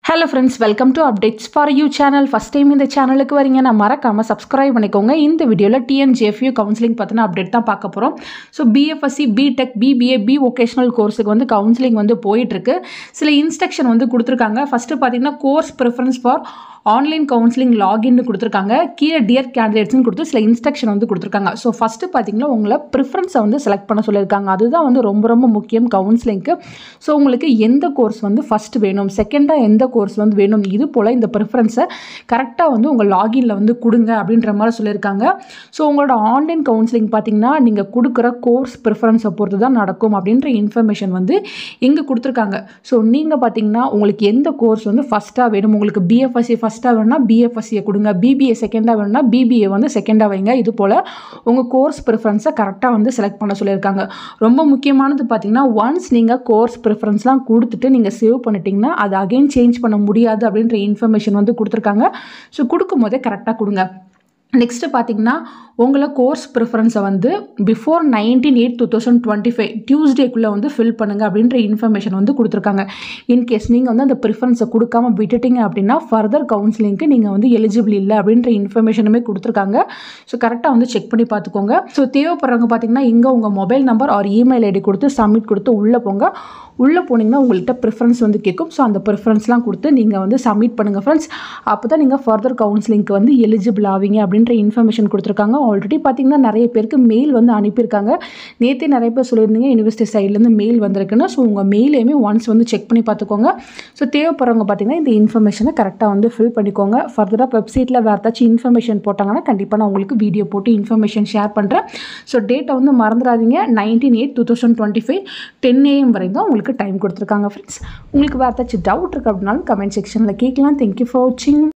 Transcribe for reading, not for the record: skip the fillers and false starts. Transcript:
Hello friends, welcome to Updates for You channel. First time இந்த சேனலுக்கு வரீங்கன்னா மறக்காம subscribe பண்ணிக்கோங்க. இந்த வீடியோல TNJFU கவுன்சிலிங் பத்தின அப்டேட் தான் பார்க்க போறோம். So BFSC, BTech, BBA, B vocational கோர்ஸுக்கு வந்து கவுன்சிலிங் வந்து போயிட்டு இருக்கு. சில இன்ஸ்ட்ரக்ஷன் வந்து கொடுத்துருக்காங்க. ஃபர்ஸ்ட் பார்த்தீங்கன்னா course preference for online counselling லாகின்னு கொடுத்துருக்காங்க. கீழே டியர் கேண்டிடேட்ஸ்னு கொடுத்து சில இன்ஸ்ட்ரக்ஷன் வந்து கொடுத்துருக்காங்க. ஸோ ஃபஸ்ட்டு பார்த்தீங்கன்னா உங்களை ப்ரிஃபரன்ஸை வந்து செலக்ட் பண்ண சொல்லியிருக்காங்க. அதுதான் வந்து ரொம்ப முக்கியம் கவுன்சிலிங்க்கு. ஸோ உங்களுக்கு எந்த கோர்ஸ் வந்து ஃபஸ்ட்டு வேணும், செகண்டாக எந்த கோர்ஸ் வந்து வேணும், இது போல் இந்த ப்ரிஃபரன்ஸை கரெக்டாக வந்து உங்கள் லாகினில் வந்து கொடுங்க அப்படின்ற மாதிரி சொல்லியிருக்காங்க. ஸோ உங்களோட ஆன்லைன் கவுன்சிலிங் பார்த்தீங்கன்னா நீங்கள் கொடுக்குற கோர்ஸ் ப்ரிஃபரன்ஸை பொறுத்து தான் நடக்கும் அப்படின்ற இன்ஃபர்மேஷன் வந்து இங்கே கொடுத்துருக்காங்க. ஸோ நீங்கள் பார்த்தீங்கன்னா உங்களுக்கு எந்த கோர்ஸ் வந்து ஃபஸ்ட்டாக வேணும், உங்களுக்கு BFSC ஃபஸ்ட்டாக வேணும்னா BFSCயை கொடுங்க, BBA செகண்டாக வேணும்னா BBA வந்து செகண்டாக வைங்க. இது போல் உங்கள் கோர்ஸ் ப்ரிஃபரன்ஸை கரெக்டாக வந்து செலக்ட் பண்ண சொல்லியிருக்காங்க. ரொம்ப முக்கியமானது பார்த்தீங்கன்னா ஒன்ஸ் நீங்கள் கோர்ஸ் ப்ரிஃபரன்ஸ்லாம் கொடுத்துட்டு நீங்கள் சேவ் பண்ணிட்டீங்கன்னா அது அகைன் சேஞ்ச் பண்ண முடியாது அப்படின்ற இன்ஃபர்மேஷன் வந்து கொடுத்துருக்காங்க. ஸோ கொடுக்கும் போதே கரெக்டாக கொடுங்க. நெக்ஸ்ட்டு பார்த்தீங்கன்னா உங்களை கோர்ஸ் ப்ரிஃபரன்ஸை வந்து பிஃபோர் 19/8/2025 டியூஸ்டேக்குள்ளே வந்து ஃபில் பண்ணுங்கள் அப்படின்ற இன்ஃபர்மேஷன் வந்து கொடுத்துருக்காங்க. இன்கேஸ் நீங்கள் வந்து அந்த ப்ரிஃபரன்ஸை கொடுக்காம விட்டுட்டீங்க அப்படின்னா ஃபர்தர் கவுன்சிலிங்க்கு நீங்கள் வந்து எலிஜிபிள் இல்லை அப்படின்ற இன்ஃபர்மேஷனுமே கொடுத்துருக்காங்க. ஸோ கரெக்டாக வந்து செக் பண்ணி பார்த்துக்கோங்க. ஸோ தேவைப்படுறவங்க பார்த்தீங்கன்னா இங்கே உங்கள் mobile number or email ID கொடுத்து சப்மிட் கொடுத்து உள்ளே போங்க. உள்ளே போனீங்கன்னா உங்கள்கிட்ட ப்ரிஃபரன்ஸ் வந்து கேட்கும். ஸோ அந்த ப்ரிஃபரன்ஸ்லாம் கொடுத்து நீங்கள் வந்து சப்மிட் பண்ணுங்கள் ஃப்ரெண்ட்ஸ். அப்போ தான் நீங்கள் ஃபர்தர் கவுன்சிலிங்க்கு வந்து எலிஜிபிள் ஆவீங்க அப்படின்ற இன்ஃபர்மேஷன் கொடுத்துருக்காங்க. ஆல்ரெடி பார்த்தீங்கன்னா நிறைய பேருக்கு மெயில் வந்து அனுப்பியிருக்காங்க. நேற்றே நிறைய பேர் சொல்லியிருந்தீங்க யூனிவர்சிட்டி சைட்லேருந்து மெயில் வந்திருக்குன்னு. ஸோ உங்கள் மெயிலையுமே ஒன்ஸ் வந்து செக் பண்ணி பார்த்துக்கோங்க. ஸோ தேவைப்படுறவங்க பார்த்தீங்கன்னா இந்த இன்ஃபர்மேஷனை கரெக்டாக வந்து ஃபில் பண்ணிக்கோங்க. ஃபர்தராக வெப்சைட்டில் வேறு ஏதாச்சும் இன்ஃபர்மேஷன் போட்டாங்கன்னா கண்டிப்பாக நான் உங்களுக்கு வீடியோ போட்டு இன்ஃபர்மேஷன் ஷேர் பண்ணுறேன். ஸோ டேட்டை வந்து மறந்துடாதீங்க. 19/8/2025 10 AM வரை தான் உங்களுக்கு டைம் கொடுத்துருக்காங்க ஃப்ரெண்ட்ஸ். உங்களுக்கு வேறு ஏதாச்சும் டவுட் இருக்குது அப்படின்னாலும் கமெண்ட் செக்ஷனில் கேட்கலாம். தேங்க்யூ ஃபார் வாட்சிங்.